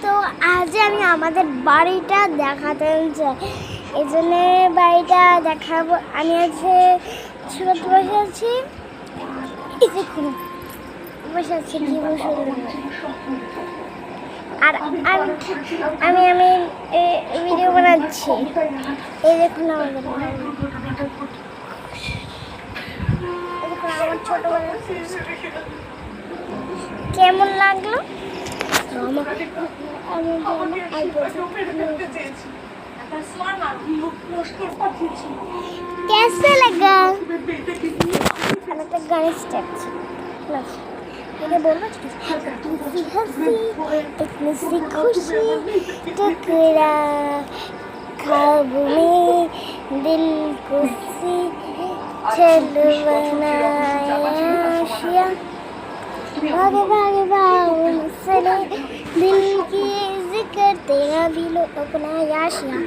তো আজ আমি আমাদের বাড়িটা দেখাতে চাই, এই জন্য বাড়িটা দেখাবো। আমি আজকে ছোট বসে আছি, বসে আছি কি সুন্দর। আর আমি আমি ভিডিও বানাচ্ছি, এই দেখুন আমাদের আমার ছোট কেমন লাগলো? कैसे लगा? गाने स्टेप बोलो हंसी इतनी सी खुशी टकरा ख्वाब में दिल को सी चल बनाया भागे भागे बाउल सले दिल की जिक्र तेरा भी लो अपना याशिया।